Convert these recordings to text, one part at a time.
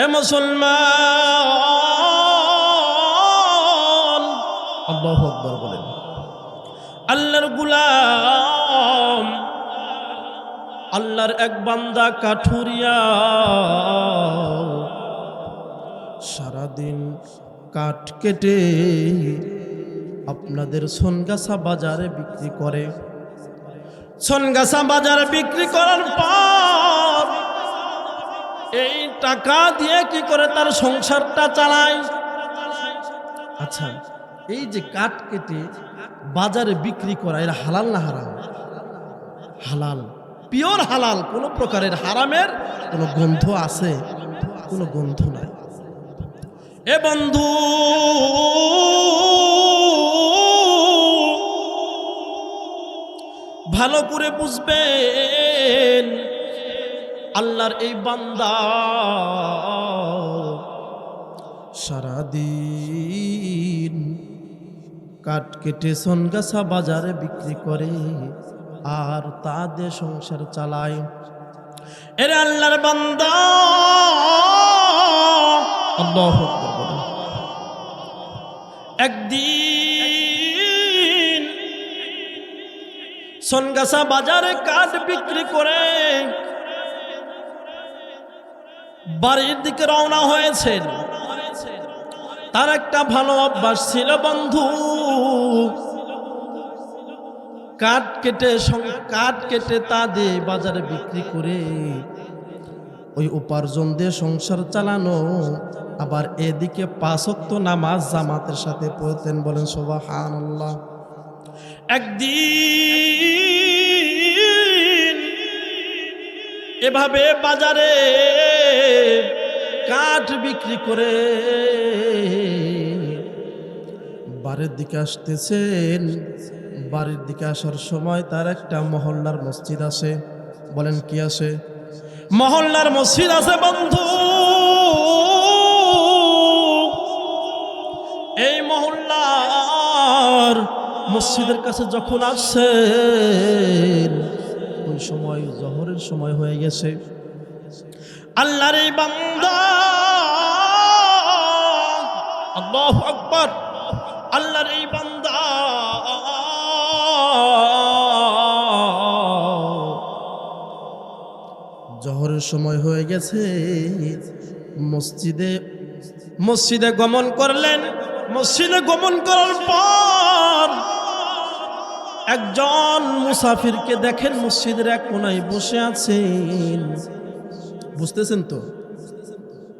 এ মুসলমান, আল্লাহু আকবার বলেন। আল্লাহর গোলাম, আল্লাহর এক বান্দা কাঠুরিয়া সারাদিন কাঠ কেটে আপনাদের সোনগাছা বাজারে বিক্রি করে। সোনগাছা বাজারে বিক্রি করার পর এই টাকা দিয়ে কি করে তার সংসারটা চালায়। আচ্ছা, এই যে কাঠ কেটে বাজারে বিক্রি করা, এর হালাল না হারাম? হালাল, পিওর হালাল। কোনো প্রকারের হারামের কোনো গন্ধ আছে? কোনো গন্ধ নাই। এ বন্ধু, ভালো করে বুঝবেন, আল্লাহর এই বান্দা সারাদিন কাঠ কেটে সোনগাছা বাজারে বিক্রি করে আর তাদের সংসার চালায়। এরে আল্লাহর বান্দা, আল্লাহু আকবার বলেন। একদিন সোনগাছা বাজারে কাঠ বিক্রি করে বাড়ির দিকে রওনা হয়েছেন। তার একটা ভালো অভ্যাস ছিল বন্ধু, কাঠ কেটে তা দিয়ে বাজারে বিক্রি করে ওই উপার্জন দিয়ে সংসার চালানো, আবার এদিকে ৫ ওয়াক্ত নামাজ জামাতের সাথে পড়তেন। বলেন সুবহানাল্লাহ। একদিন এভাবে বাজারে কাঠ বিক্রি করে বাড়ির দিকে আসতেছেন। বাড়ির দিকে আসার সময় তার একটা মহল্লার মসজিদ আছে। বলেন কি আছে? মহল্লার মসজিদ আছে বন্ধু। এই মহল্লার মসজিদের কাছে যখন আসছেন, ওই সময় জোহরের সময় হয়ে গেছে। আল্লাহর এই বান্দা, আল্লাহু আকবার, আল্লাহর এই বান্দা জোহরের সময় হয়ে গেছে। মসজিদে গমন করলেন। মসজিদে গমন করার পর একজন মুসাফিরকে দেখেন মসজিদের এক কোনায় বসে আছেন। বুঝতেছেন তো?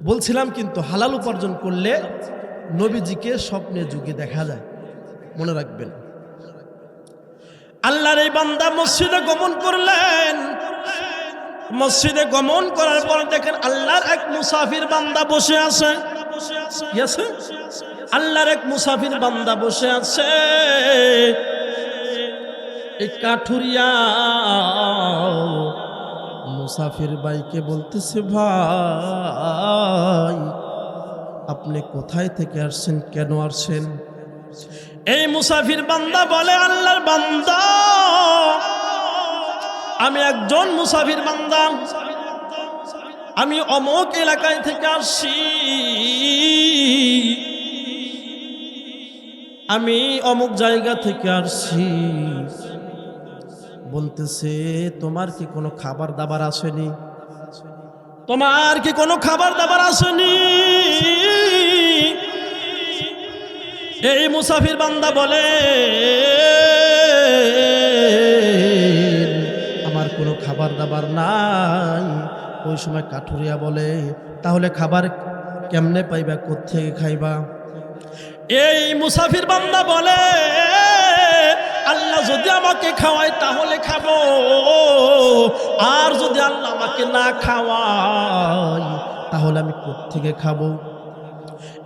বলছিলাম কিন্তু হালাল উপার্জন করলে নবীজিকে স্বপ্নে যুগে দেখা যায়, মনে রাখবেন। আল্লাহর এই বান্দা মসজিদে গমন করলেন। মসজিদে গমন করার পর দেখেন আল্লাহর এক মুসাফির বান্দা বসে আছে। আল্লাহর এক মুসাফির বান্দা বসে আছে। এই কাঠুরিয়া মুসাফির ভাইকে বলতেছে, ভাই আপনি কোথায় থেকে আসছেন, কেন আসছেন? এই মুসাফির বান্দা বলে, আল্লাহর বান্দা, আমি একজন মুসাফির বান্দা, আমি অমুক এলাকায় থেকে আসছি, আমি অমুক জায়গা থেকে আসছি। বলতেছে, তোমার কি কোনো খাবার দাবার আসেনি? তোমার কি কোনো খাবার দাবার আসেনি? এই মুসাফির বান্দা বলে, আমার কোনো খাবার দাবার নাই। ওই সময় কাঠুরিয়া বলে, তাহলে খাবার কেমনে পাইবা, কোত্থেকে খাইবা? এই মুসাফির বান্দা বলে, আল্লাহ যদি আমাকে খাওয়ায় তাহলে খাবো, আর যদি আল্লাহ আমাকে না খাওয়ায় তাহলে আমি কোত্থেকে খাবো?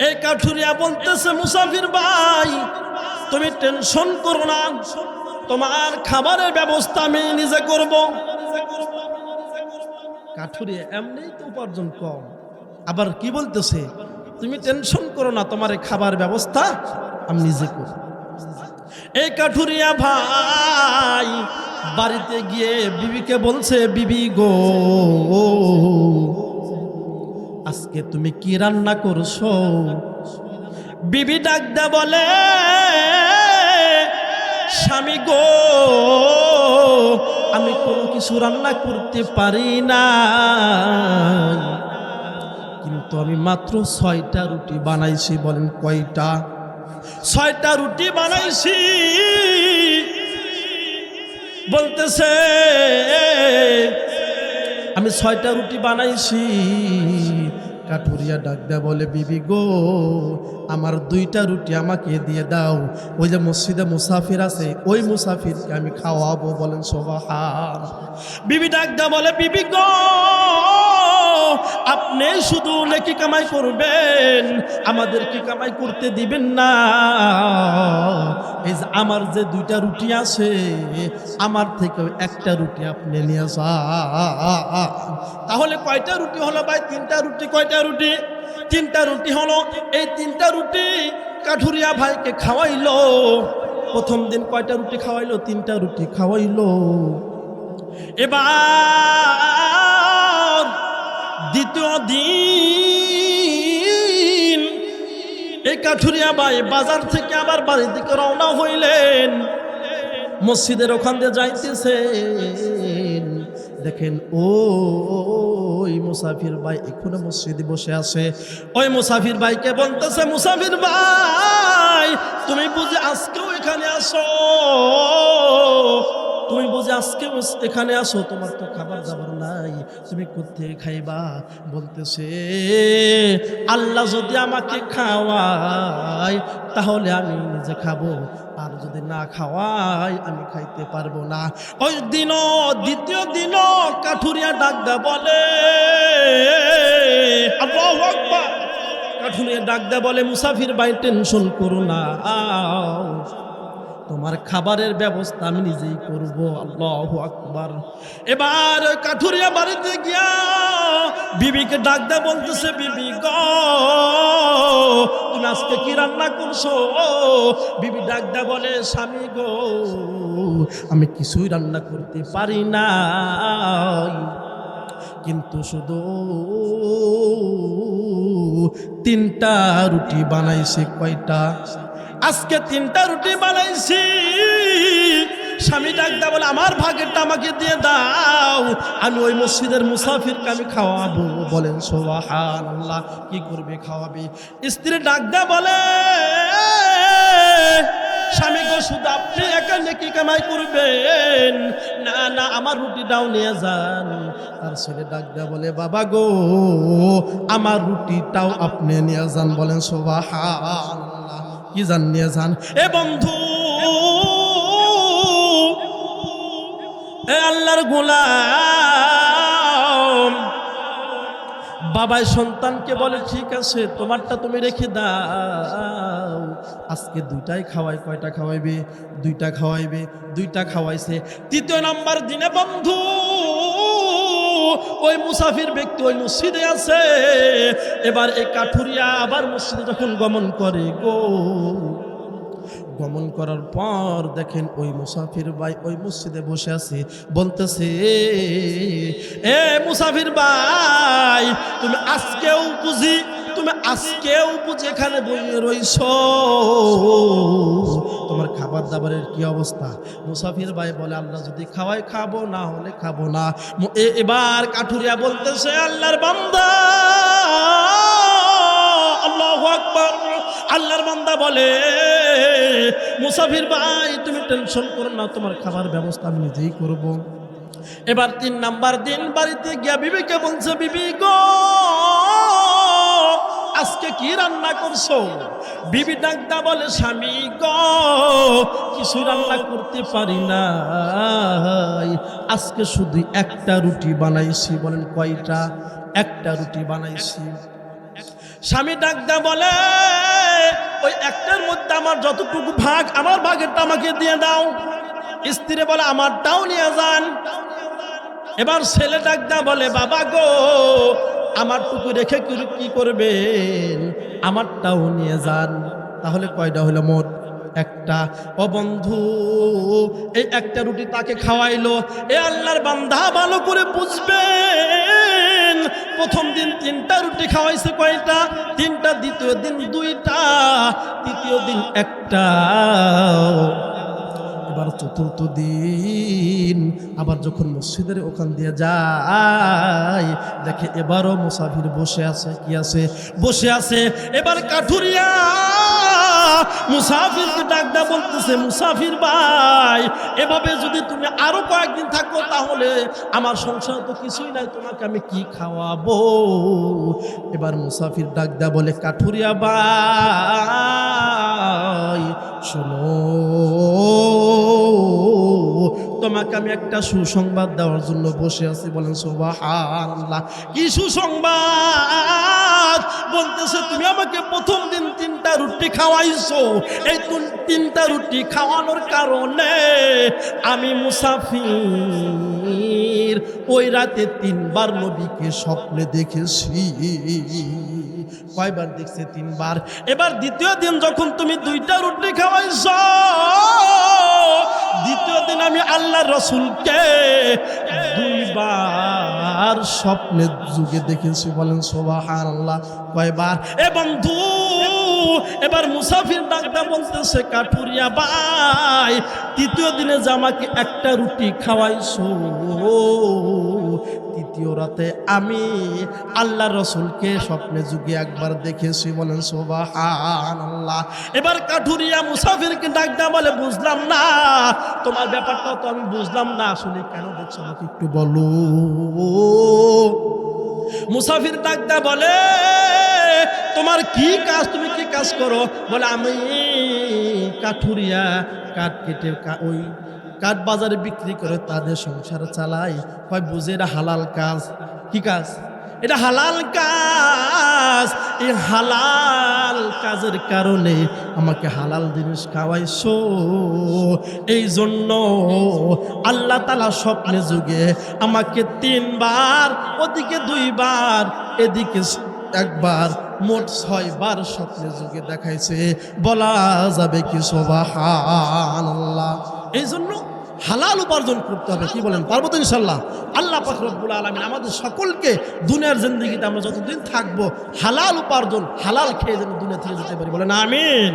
এই কাঠুরিয়া বলতেছে, মুসাফির ভাই তুমি টেনশন করো না, তোমার খাবারের ব্যবস্থা আমি নিজে করব। কাঠুরিয়া এমনিই তো উপার্জন কম, আবার কি বলতেছে, তুমি টেনশন করো না, তোমার খাবার ব্যবস্থা আমি নিজে করব। এই কাঠুরিয়া ভাই বাড়িতে গিয়ে বিবিকে বলছে, বিবি গো, আজকে তুমি কি রান্না করছো? বিবি ডাক দে বলে, স্বামী গো, আমি কোনো কিছু রান্না করতে পারি না, কিন্তু আমি মাত্র 6টা রুটি বানাইছি। বলেন কয়টা? 6টা রুটি বানাইছি। বলতেছে আমি 6টা রুটি বানাইছি। কাঠুরিয়া ডাক দেয়া বলে, বিবি গো, আমার 2টা রুটি আমাকে দিয়ে দাও। ওই যে মসজিদে মুসাফির আছে, ওই মুসাফিরকে আমি খাওয়াবো। বলেন সুবহান। বিবি ডাক দেয়া বলে, বিবি গো, আপনি শুধু নেকি কামাই করবেন, আমাদের কি কামাই করতে দিবেন না? এই যে আমার যে 2টা রুটি আছে, আমার থেকে 1টা রুটি আপনি নিয়ে যান। তাহলে কয়টা রুটি হলো ভাই? 3টা রুটি। কয়টা রুটি? 3টা রুটি হলো। এই 3টা রুটি কাঠুরিয়া ভাইকে খাওয়াইলো। প্রথম দিন কয়টা রুটি খাওয়াইলো? 3টা রুটি খাওয়াইলো। এবার দ্বিতীয় দিন এই কাঠুরিয়া ভাই বাজার থেকে আবার বাড়ির দিকে রওনা হইলেন। মসজিদের ওখান দিয়ে যাইতেছেন, দেখেন ওই মুসাফির ভাই এখনো মসজিদে বসে আছে। ওই মুসাফির ভাইকে বলতেছে, মুসাফির ভাই, তুমি বুঝি আজকেও এখানে আসো? তুমি বুঝি আজকেও এখানে আসো? তোমার তো খাবার দাবার নাই, তুমি কোথায় খাইবা? বলতেছে, আল্লাহ যদি আমাকে খাওয়ায় তাহলে আমি নিজে খাবো, আর যদি না খাওয়াই আমি খাইতে পারবো না। ওই দিনও দ্বিতীয় দিনও কাঠুরিয়া ডাকদা বলে, আল্লাহু আকবার। কাঠুরিয়া ডাকদা বলে, মুসাফির ভাই টেনশন করো না, তোমার খাবারের ব্যবস্থা আমি নিজেই করব। আল্লাহু আকবার। এবার কাঠুরিয়া বাড়িতে গিয়া বিবিকে ডাকদা বলতেছে, বিবি গো, তুমি আজকে কি রান্না করছো? বিবি ডাকদা বলে, স্বামী গো, আমি কিছুই রান্না করতে পারি না, কিন্তু শুধু 3টা রুটি বানাইছি। কয়টা? আজকে 3টা রুটি বানাইছি। স্বামী ডাকদা বলে, আমার ভাগেরটা আমাকে দিয়ে দাও, আমি ওই মসজিদের মুসাফিরকে আমি খাওয়াবো। বলেন সুবহানাল্লাহ। কি করবে? খাওয়াবে। স্ত্রী ডাকদা বলে, স্বামী গো, শুধু আপনি একা নেকি কামাই করবেন? না না, আমার রুটিটাও নিয়ে যান। তার ছেলে ডাকদা বলে, বাবা গো, আমার রুটিটাও আপনি নিয়ে যান। বলেন সুবহানাল্লাহ। কি জান নিয়ে যান? এ বন্ধু, এ আল্লাহর গোলাম, বাবাই সন্তানকে বলে, ঠিক আছে, তোমারটা তুমি রেখে দাও, আজকে 2টাই খাওয়াই। কয়টা খাওয়াইবে? 2টা খাওয়াইবে। 2টা খাওয়াইছে। 3য় নাম্বার দিনে বন্ধু ওই মুসাফির ব্যক্তি ওই মসজিদে আছে। এবার এই কাঠুরিয়া আবার মসজিদে যখন গমন করে গো, গমন করার পর দেখেন ওই মুসাফির ভাই ওই মসজিদে বসে আছে। বলতেছে, এ মুসাফির ভাই, তুমি আজকেও বুঝি এখানে বসে রইছো? তোমার খাবার দাবারের কি অবস্থা? মুসাফির ভাই বলে, আল্লাহ যদি খাওয়াই খাবো, না হলে খাবো না। এবার কাঠুরিয়া বলতেছে, আল্লাহর বান্দা, আল্লাহু আকবার। আল্লাহর বান্দা বলে, মুসাফির ভাই, তুমি টেনশন করো না, তোমার খাবার ব্যবস্থা আমি নিজেই করব। এবার 3 নাম্বার দিন বাড়িতে গিয়া বিবিকে বলছে, বিবি গো, আজকে কি রান্না করছো? বিবি ডাকদা বলে, স্বামী গো, কিছু রান্না করতে পারি না, আজকে শুধু 1টা রুটি বানাইছি। বলেন কয়টা? 1টা রুটি বানাইছি। স্বামী ডাকদা বলে, ওই 1টার মধ্যে আমার যতটুকু ভাগ, আমার ভাগেরটা আমাকে দিয়ে দাও। স্ত্রী বলে, আমারটাও নিয়ে যান। এবার ছেলে ডাকদা বলে, বাবা গো, আমারটুকু রেখে কি করবেন? আমারটাও নিয়ে যান। তাহলে কয়টা হলো মোট? একটা। ও বন্ধু, এই একটা রুটি তাকে খাওয়াইলো। এ আল্লাহর বান্দা ভালো করে বুঝবেন, প্রথম দিন 3টা রুটি খাওয়াইছে কয়টা? 3টা। দ্বিতীয় দিন 2টা, তৃতীয় দিন 1টা। এবার চতুর্থ দিন আবার যখন মসজিদের ওখান দিয়ে যায়, দেখে এবারও মুসাফির বসে আছে। কি আছে? বসে আছে। এবার কাঠুরিয়া মুসাফিরকে ডাকদা বলতেছে, মুসাফির ভাই, এভাবে যদি তুমি আরো কয়েকদিন থাকো তাহলে আমার সংসার তো কিছুই নাই, তোমাকে আমি কি খাওয়াবো? এবার মুসাফির ডাকদা বলে, কাঠুরিয়া ভাই শোনো, তোমাকে আমি একটা সুসংবাদ দেওয়ার জন্য বসে আছি। বলেন সুবহানাল্লাহ। কি সুসংবাদ? বলতেছে, তুমি আমাকে প্রথম দিন 3টা রুটি খাওয়াইছো, এই 3টা রুটি খাওয়ানোর কারণে আমি মুসাফির ওই রাতে 3বার নবীকে স্বপ্নে দেখেছি। কয়বার দেখছে? 3বার। এবার দ্বিতীয় দিন যখন তুমি 2টা রুটি খাওয়াইছো, দ্বিতীয় দিন আমি আল্লাহর রাসূলকে 2বার স্বপ্নের যুগে দেখেছি। বলেন সুবহানাল্লাহ। কয়বার? এ বন্ধু, এবার মুসাফির ডাকদা বলতেছে, কাঠুরিয়া ভাই, তৃতীয় দিনে যে আমাকে একটা রুটি খাওয়াইছো, তৃতীয় রাতে আমি আল্লাহর রাসূলকে স্বপ্নে যুগে একবার দেখেছি। বলেন সুবহানাল্লাহ। এবার কাঠুরিয়া মুসাফিরকে ডাকদা বলে, বুঝলাম না তোমার ব্যাপারটা, তো আমি বুঝলাম না আসলে কেন দেখছো, আমাকে একটু বলো। মুসাফির ডাকদা বলে, তোমার কি কাজ? তুমি কি কাজ করো? বলে, আমি কাঠুরিয়া কাঠ কেটে ওই কাঠ বাজারে বিক্রি করে তাদের সংসার চালাই। হয় বুঝে এটা হালাল কাজ। কি কাজ? এটা হালাল কাজ। এই হালাল কাজের কারণে আমাকে হালাল জিনিস খাওয়াইছো, এই জন্য আল্লাহ তাআলা স্বপ্নে যুগে আমাকে 3বার, ওদিকে 2বার, এদিকে 1বার, মোট 6বার স্বপ্নে যুগে দেখাইছে। বলা যাবে কি সুবহানাল্লাহ। এই জন্য হালাল উপার্জন করতে হবে। কি বলেন? পারবো তো ইনশাল্লাহ? আল্লাহ পাক রব্বুল আলামিন আমাদের সকলকে দুনিয়ার জিন্দেগিতে আমরা যতদিন থাকবো হালাল উপার্জন, হালাল খেয়ে যেন দুনিয়া থেকে যেতে পারি। বলেন আমিন।